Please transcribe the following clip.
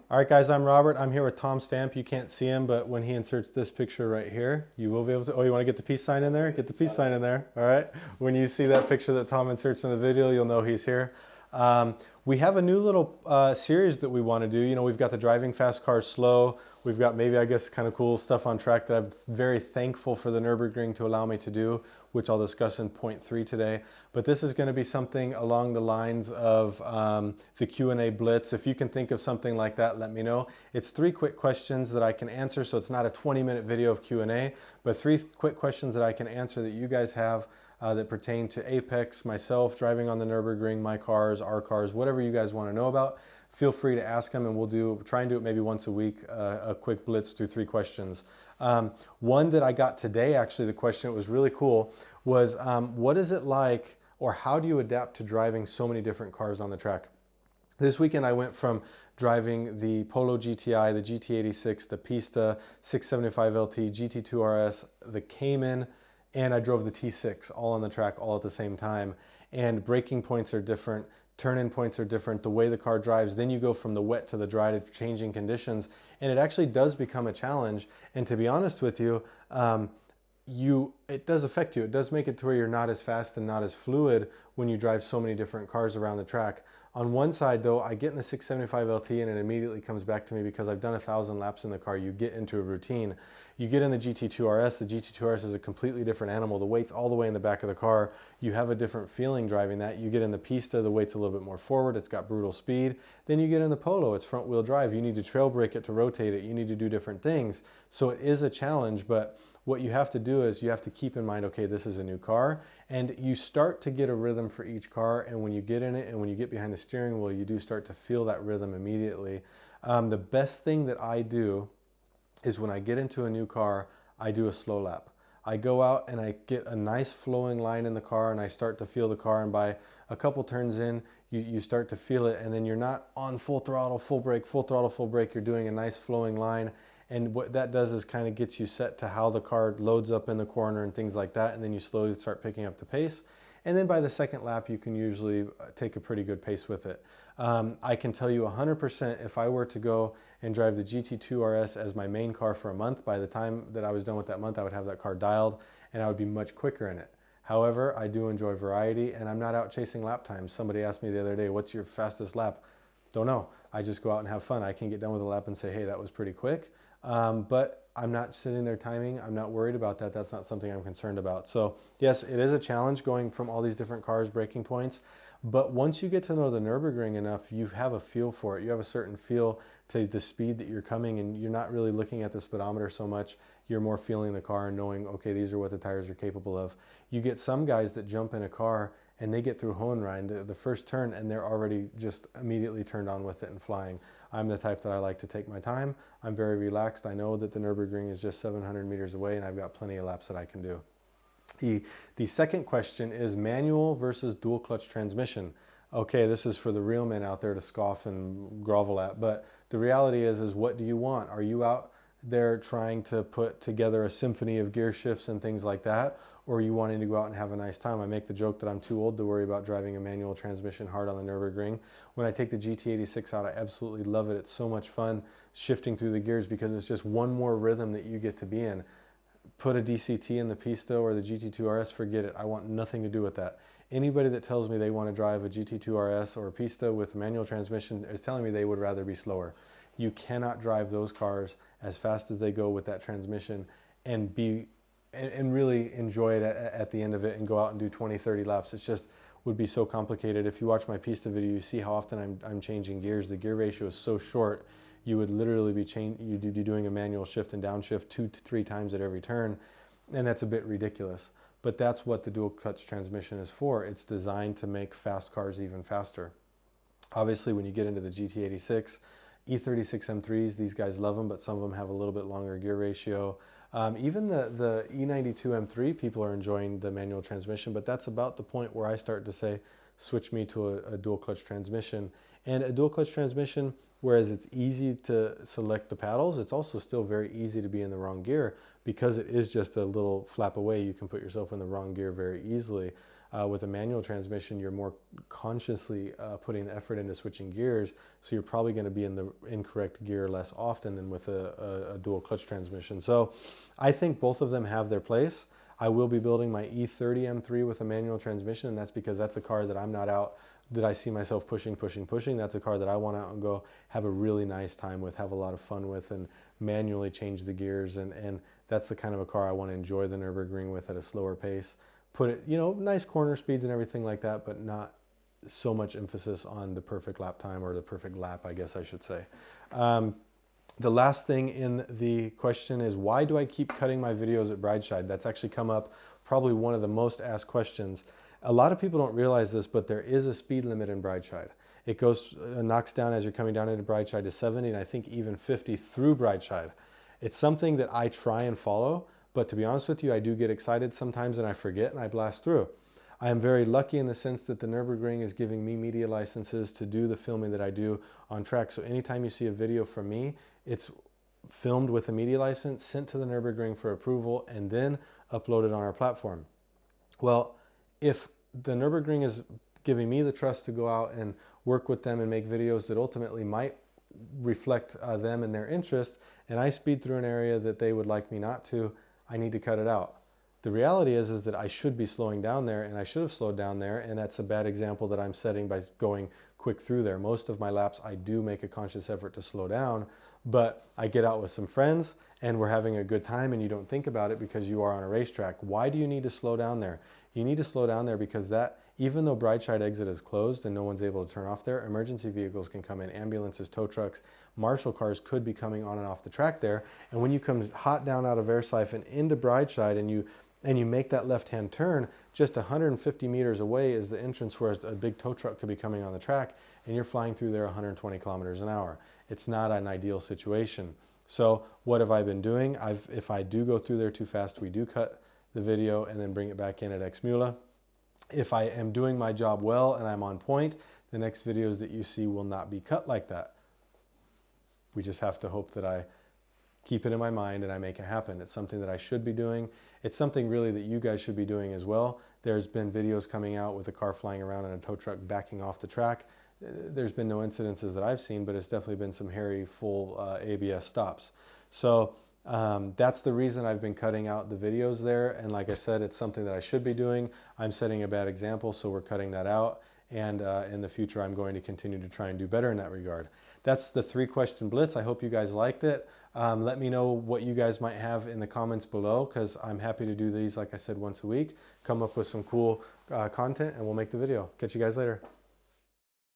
All right, guys, I'm Robert. I'm here with Tom Stamp. You can't see him, but when he inserts this picture right here, you will be able to. Oh, you want to get the peace sign in there? Get the peace sign in there. All right. When you see that picture that Tom inserts in the video, you'll know he's here. We have a new little series that we want to do. You know, we've got the driving fast cars slow. We've got maybe, I guess, kind of cool stuff on track that I'm very thankful for the Nürburgring to allow me to do, which I'll discuss in point 3 today. But this is going to be something along the lines of the Q&A Blitz. If you can think of something like that, let me know. It's 3 quick questions that I can answer, so it's not a 20-minute video of Q&A, but 3 quick questions that I can answer that you guys have that pertain to Apex, myself, driving on the Nürburgring, my cars, our cars, whatever you guys want to know about. Feel free to ask them, and we'll try and do it maybe once a week, a quick blitz through 3 questions. One that I got today, actually, the question that was really cool was, what is it like, or how do you adapt to driving so many different cars on the track? This weekend I went from driving the Polo GTI, the GT86, the Pista 675 LT, GT2 RS, the Cayman, and I drove the T6 all on the track all at the same time. And braking points are different, turn-in points are different, the way the car drives. Then you go from the wet to the dry to changing conditions, and it actually does become a challenge. And to be honest with you, it does affect you. It does make it to where you're not as fast and not as fluid when you drive so many different cars around the track. On one side though, I get in the 675 LT and it immediately comes back to me because I've done 1,000 laps in the car. You get into a routine. You get in the GT2 RS. The GT2 RS is a completely different animal. The weight's all the way in the back of the car. You have a different feeling driving that. You get in the Pista, the weight's a little bit more forward. It's got brutal speed. Then you get in the Polo. It's front wheel drive. You need to trail brake it to rotate it. You need to do different things. So it is a challenge, but what you have to do is you have to keep in mind, okay, this is a new car, and you start to get a rhythm for each car, and when you get in it and when you get behind the steering wheel, you do start to feel that rhythm immediately. The best thing that I do is when I get into a new car, I do a slow lap. I go out and I get a nice flowing line in the car and I start to feel the car, and by a couple turns in, you start to feel it, and then you're not on full throttle, full brake, full throttle, full brake. You're doing a nice flowing line. And what that does is kind of gets you set to how the car loads up in the corner and things like that. And then you slowly start picking up the pace. And then by the second lap, you can usually take a pretty good pace with it. I can tell you 100% if I were to go and drive the GT2 RS as my main car for a month, by the time that I was done with that month, I would have that car dialed and I would be much quicker in it. However, I do enjoy variety and I'm not out chasing lap times. Somebody asked me the other day, what's your fastest lap? Don't know. I just go out and have fun. I can get done with a lap and say, hey, that was pretty quick. But I'm not sitting there timing. I'm not worried about that. That's not something I'm concerned about. So yes, it is a challenge going from all these different cars, braking points. But once you get to know the Nürburgring enough, you have a feel for it. You have a certain feel to the speed that you're coming, and you're not really looking at the speedometer so much. You're more feeling the car and knowing, okay, these are what the tires are capable of. You get some guys that jump in a car and they get through Hohenrhein, the first turn, and they're already just immediately turned on with it and flying. I'm the type that I like to take my time. I'm very relaxed. I know that the Nürburgring is just 700 meters away and I've got plenty of laps that I can do. The second question is manual versus dual clutch transmission. Okay, this is for the real men out there to scoff and grovel at, but the reality is what do you want? Are you out there trying to put together a symphony of gear shifts and things like that, or are you wanting to go out and have a nice time? I make the joke that I'm too old to worry about driving a manual transmission hard on the Nürburgring. When I take the GT86 out, I absolutely love it. It's so much fun shifting through the gears because it's just one more rhythm that you get to be in. Put a DCT in the Pista or the GT2 RS, forget it. I want nothing to do with that. Anybody that tells me they want to drive a GT2 RS or a Pista with a manual transmission is telling me they would rather be slower. You cannot drive those cars as fast as they go with that transmission and really enjoy it at the end of it and go out and do 20, 30 laps. It's just would be so complicated. If you watch my Pista video, you see how often I'm changing gears. The gear ratio is so short. You would literally be doing a manual shift and downshift 2 to 3 times at every turn, and that's a bit ridiculous. But that's what the dual clutch transmission is for. It's designed to make fast cars even faster. Obviously, when you get into the GT86, E36 M3s, these guys love them, but some of them have a little bit longer gear ratio. Even the E92 M3 people are enjoying the manual transmission, but that's about the point where I start to say, switch me to a dual clutch transmission. And a dual clutch transmission, whereas it's easy to select the paddles, it's also still very easy to be in the wrong gear because it is just a little flap away. You can put yourself in the wrong gear very easily. With a manual transmission, you're more consciously putting the effort into switching gears, so you're probably going to be in the incorrect gear less often than with a dual clutch transmission. So I think both of them have their place. I will be building my E30 M3 with a manual transmission, and that's because that's a car that I'm not out, that I see myself pushing. That's a car that I want to out and go have a really nice time with, have a lot of fun with, and manually change the gears. And that's the kind of a car I want to enjoy the Nürburgring with at a slower pace. Put it, you know, nice corner speeds and everything like that, but not so much emphasis on the perfect lap time, or the perfect lap, I guess I should say. The last thing in the question is, why do I keep cutting my videos at Breidscheid? That's actually come up, probably one of the most asked questions. A lot of people don't realize this, but there is a speed limit in Breidscheid. It goes, knocks down as you're coming down into Breidscheid to 70, and I think even 50 through Breidscheid. It's something that I try and follow, but to be honest with you, I do get excited sometimes and I forget and I blast through. I am very lucky in the sense that the Nürburgring is giving me media licenses to do the filming that I do on track. So anytime you see a video from me, it's filmed with a media license, sent to the Nürburgring for approval, and then uploaded on our platform. Well, if the Nürburgring is giving me the trust to go out and work with them and make videos that ultimately might reflect them and their interests, and I speed through an area that they would like me not to, I need to cut it out. The reality is that I should be slowing down there, and I should have slowed down there, and that's a bad example that I'm setting by going quick through there. Most of my laps, I do make a conscious effort to slow down, but I get out with some friends and we're having a good time, and you don't think about it because you are on a racetrack. Why do you need to slow down there? You need to slow down there because that, even though Breidscheid exit is closed and no one's able to turn off there, emergency vehicles can come in, ambulances, tow trucks, marshal cars could be coming on and off the track there. And when you come hot down out of Versailles into Breidscheid and you make that left-hand turn, just 150 meters away is the entrance where a big tow truck could be coming on the track, and you're flying through there 120 kilometers an hour. It's not an ideal situation. So what have I been doing? If I do go through there too fast, we do cut the video and then bring it back in at Xmula. If I am doing my job well and I'm on point, the next videos that you see will not be cut like that. We just have to hope that I keep it in my mind and I make it happen. It's something that I should be doing. It's something really that you guys should be doing as well. There's been videos coming out with a car flying around and a tow truck backing off the track. There's been no incidences that I've seen, but it's definitely been some hairy full ABS stops. So that's the reason I've been cutting out the videos there. And like I said, it's something that I should be doing. I'm setting a bad example, so we're cutting that out. And in the future, I'm going to continue to try and do better in that regard. That's the 3-question blitz. I hope you guys liked it. Let me know what you guys might have in the comments below, because I'm happy to do these, like I said, once a week. Come up with some cool content and we'll make the video. Catch you guys later.